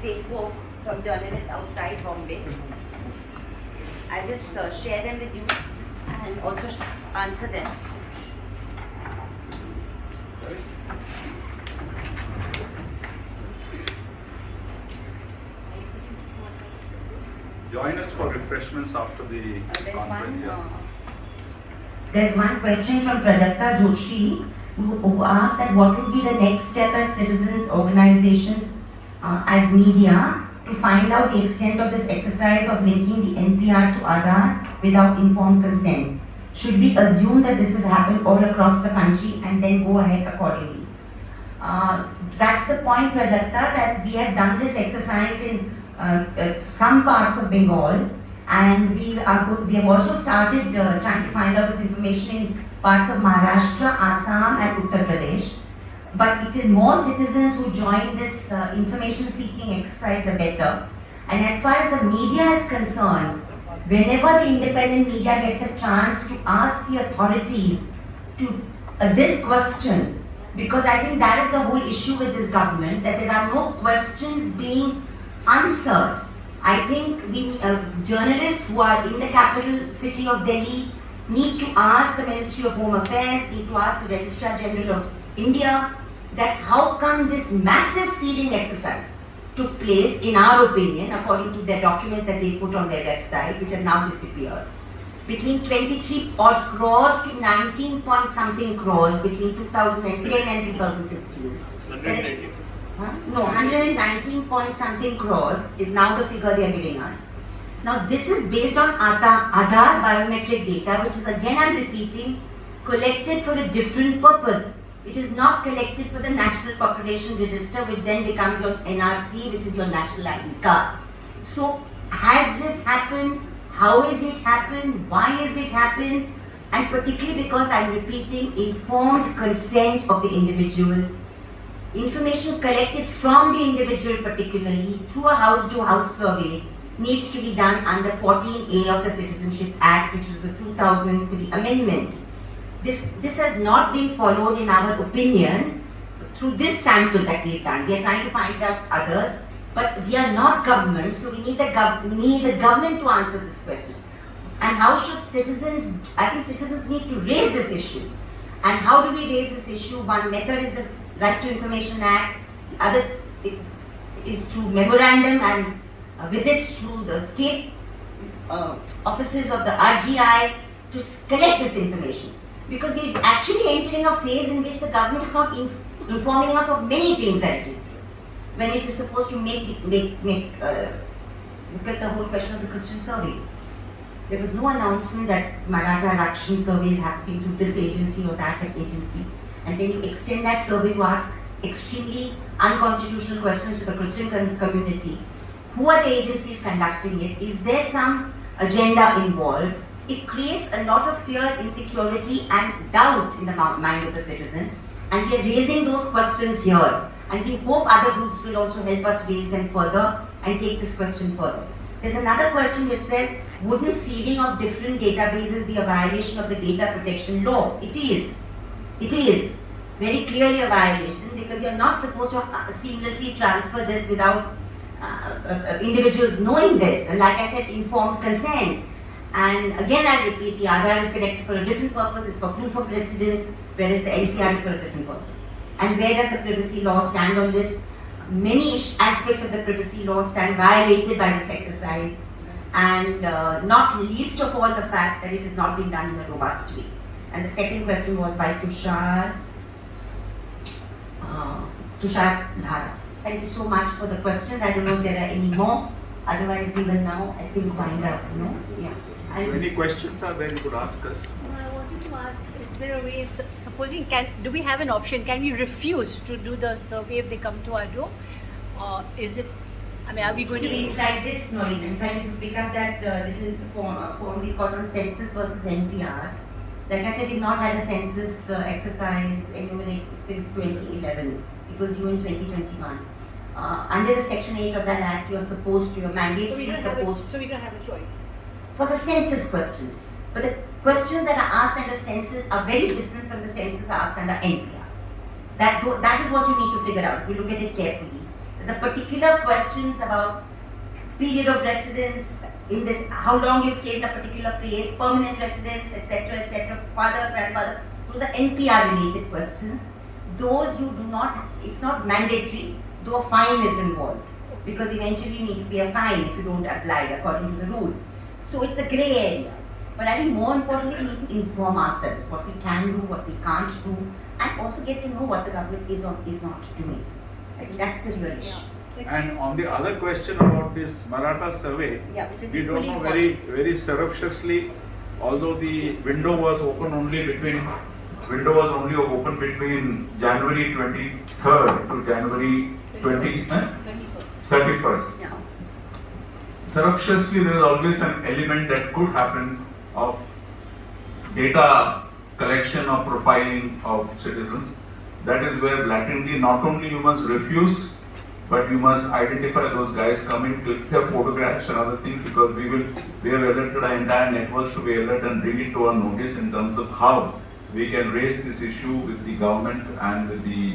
Facebook from journalists outside Bombay. I'll just share them with you and also answer them. Join us for refreshments after the conference. There's one question from Prajakta Joshi who asked that what would be the next step as citizens, organizations, as media to find out the extent of this exercise of linking the NPR to Aadhaar without informed consent. Should we assume that this has happened all across the country and then go ahead accordingly? That's the point, Prajakta, that we have done this exercise in some parts of Bengal, and we have also started trying to find out this information in parts of Maharashtra, Assam and Uttar Pradesh. But it is more citizens who join this information seeking exercise, the better. And as far as the media is concerned, whenever the independent media gets a chance to ask the authorities to this question, because I think that is the whole issue with this government, that there are no questions being answered. I think we journalists who are in the capital city of Delhi need to ask the Ministry of Home Affairs, need to ask the Registrar General of India, that how come this massive seeding exercise took place, in our opinion, according to the documents that they put on their website, which have now disappeared, between 23 odd crores to 19 point something crores between 2010 and 2015. 190. No, 119 point something crores is now the figure they are giving us. Now this is based on Aadhaar biometric data, which is, again I'm repeating, collected for a different purpose, which is not collected for the National Population Register, which then becomes your NRC, which is your national ID card. So has this happened? How is it happened? Why is it happened? And particularly because I'm repeating, informed consent of the individual, information collected from the individual particularly through a house-to-house survey needs to be done under 14A of the Citizenship Act, which was the 2003 amendment. This has not been followed, in our opinion, through this sample that we've done. We are trying to find out others, but we are not government, so we need the government to answer this question. And how should citizens, I think citizens need to raise this issue. And how do we raise this issue? One method is the Right to Information Act, the other is through memorandum and visits through the state offices of the RGI to collect this information. Because we're actually entering a phase in which the government is not informing us of many things that it is doing, when it is supposed to look at the whole question of the Christian survey. There was no announcement that Maratha Arakshan survey is happening through this agency or that agency. And then you extend that survey to ask extremely unconstitutional questions to the Christian community. Who are the agencies conducting it? Is there some agenda involved? It creates a lot of fear, insecurity and doubt in the mind of the citizen. And we are raising those questions here. And we hope other groups will also help us raise them further and take this question further. There's another question which says, wouldn't seeding of different databases be a violation of the data protection law? It is. It is very clearly a violation, because you're not supposed to seamlessly transfer this without individuals knowing this. And like I said, informed consent. And again, I repeat, the Aadhaar is connected for a different purpose. It's for proof of residence, whereas the NPR is for a different purpose. And where does the privacy law stand on this? Many aspects of the privacy law stand violated by this exercise, and not least of all the fact that it has not been done in a robust way. And the second question was by Tushar Dhara. Thank you so much for the questions. I don't know if there are any more. Otherwise, we will now, I think, wind up. No? Yeah. So any questions are there, you could ask us. I wanted to ask, is there a way, supposing, do we have an option? Can we refuse to do the survey if they come to our door? Or is it, I mean, are we going to be... It's like this, Noreen. In fact, if you pick up that little form we call on census versus NPR, like I said, we've not had a census exercise annually since 2011. It was due in 2021. Under the Section 8 of that Act, you're supposed to, you're mandatorily supposed to... So we don't have a choice? For the census questions. But the questions that are asked under census are very different from the census asked under NPR. That is what you need to figure out if you look at it carefully. the particular questions about period of residence in this, how long you've stayed in a particular place, permanent residence, etc., father, grandfather, those are NPR related questions. Those you do not, it's not mandatory, though a fine is involved, because eventually you need to pay a fine if you don't apply according to the rules. So it's a grey area. But I think more importantly, we need to inform ourselves what we can do, what we can't do, and also get to know what the government is or is not doing. I think that's the real issue. And on the other question about this Maratha survey, Yeah, which is we don't equally know important. very surreptitiously, although the window was open only between January 23rd to January 31st. Yeah. Surreptitiously, there is always an element that could happen of data collection or profiling of citizens. That is where blatantly not only you must refuse, but you must identify those guys, come in, click their photographs and other things, because we have alerted our entire networks to be alert and bring it to our notice in terms of how we can raise this issue with the government and with the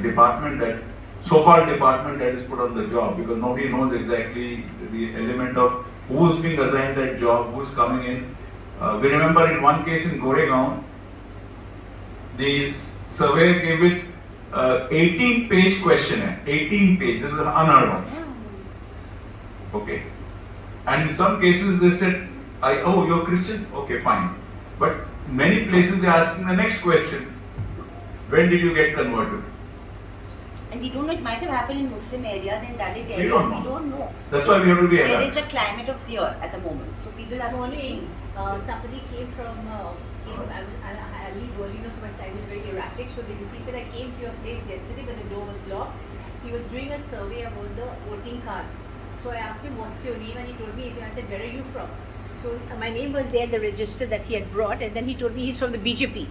department, that so-called department that is put on the job, because nobody knows exactly the element of who's being assigned that job, who's coming in. We remember in one case in Goregaon, the surveyor gave it 18-page questionnaire. 18 page. This is unheard of. Okay. And in some cases they said, "Oh, you're Christian? Okay, fine." But many places they're asking the next question: when did you get converted? And we don't know, it might have happened in Muslim areas, in Dalit We areas, don't know. we don't know. That's why we have to be There alert. is a climate of fear at the moment. So people are This morning, speaking. somebody came from, I leave early, so my time is very erratic. So he said, I came to your place yesterday, but the door was locked. He was doing a survey about the voting cards. So I asked him, what's your name? And he told me, I said, where are you from? So my name was there, the register that he had brought, and then he told me he's from the BJP.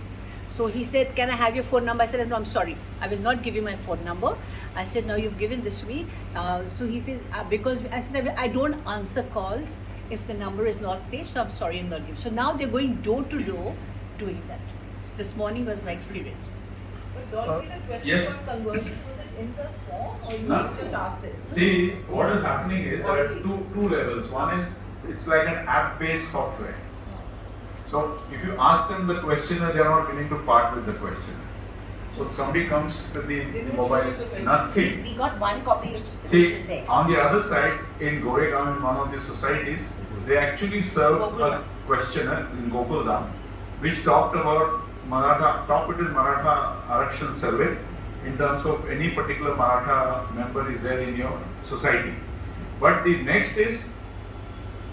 So he said, can I have your phone number? I said, no, I'm sorry, I will not give you my phone number. I said, no, you've given this to me. So he says, because I said, I don't answer calls if the number is not safe, so I'm sorry, I'm not giving. So now they're going door to door doing that. This morning was my experience. But Dorothy, the question Yes. of conversion, was it in the form or you No. just asked it? See, what is happening is there are two levels. One is it's like an app-based software. So if you ask them the questionnaire, they are not willing to part with the questionnaire. So somebody comes with the didn't mobile, show us the question. nothing. We got one copy which is See, there. on the other side, in Goregaon, in one of the societies, they actually served a Gokuldam. questionnaire in Gokuldam, which talked about Maratha Arakshan survey in terms of any particular Maratha member is there in your society. But the next is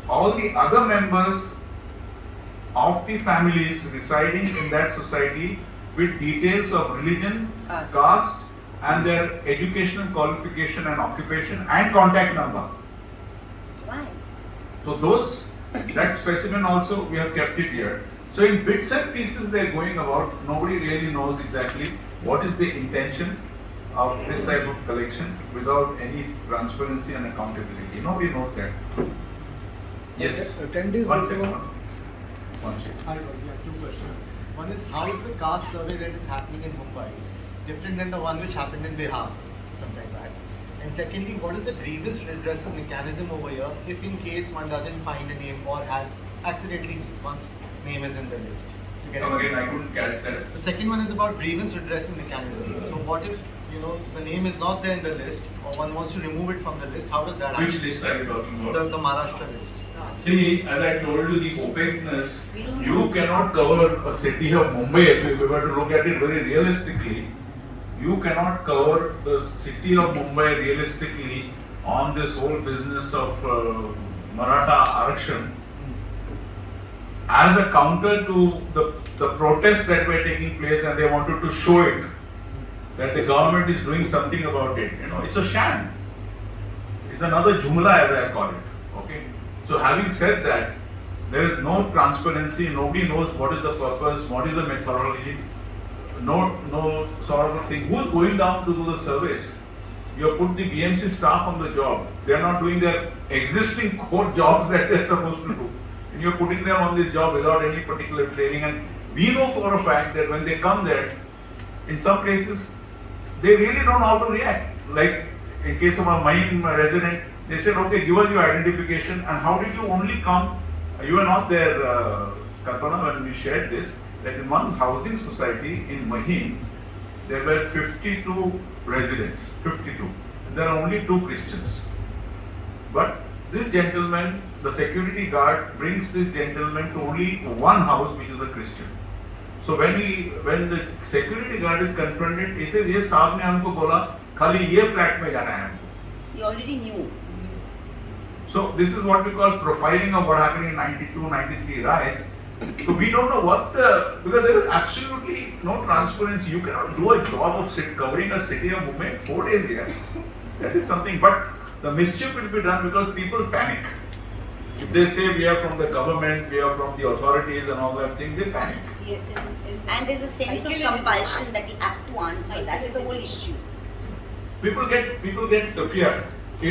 all the other members of the families residing in that society with details of religion, caste, and their educational qualification and occupation and contact number. Why? So that specimen also we have kept it here. So in bits and pieces they're going about, nobody really knows exactly what is the intention of this type of collection without any transparency and accountability. Nobody knows that. Yes. Attendees One before- second. One second. Hi, we have two questions. One is, how is the caste survey that is happening in Mumbai different than the one which happened in Bihar some time back? And secondly, what is the grievance redressal mechanism over here if in case one doesn't find a name or has accidentally one's name is in the list? You get it? Again, I couldn't catch that. The second one is about grievance redressal mechanism. So what if, the name is not there in the list or one wants to remove it from the list? How does that Which happen? list are you talking about? The Maharashtra list. See, as I told you, the opaqueness, you cannot cover a city of Mumbai. If you were to look at it very realistically, you cannot cover the city of Mumbai realistically on this whole business of Maratha Arakshan. As a counter to the protests that were taking place, and they wanted to show it, that the government is doing something about it. It's a sham. It's another jumla, as I call it. Okay. So having said that, there is no transparency. Nobody knows what is the purpose, what is the methodology. No sort of a thing. Who's going down to do the surveys? You have put the BMC staff on the job. They are not doing their existing core jobs that they are supposed to do. And you are putting them on this job without any particular training. And we know for a fact that when they come there, in some places, they really don't know how to react. Like in case of a Mahim resident, they said, okay, give us your identification. And how did you only come? You were not there, Kalpana, when we shared this, that in one housing society in Mahim, there were 52 residents, 52. And there are only 2 Christians. But this gentleman, the security guard, brings this gentleman to only one house which is a Christian. So when the security guard is confronted, he says, "Yes, साहब ने हमको बोला, खाली ये flat में जाना है हमको." He already knew. So this is what we call profiling of what happened in 92, 93 riots. So we don't know because there is absolutely no transparency. You cannot do a job of covering a city of Mumbai in 4 days here. That is something, but the mischief will be done because people panic. If they say we are from the government, we are from the authorities and all that thing, they panic. Yes, And there's a sense of compulsion that we have to answer. That is the whole issue. People get fear.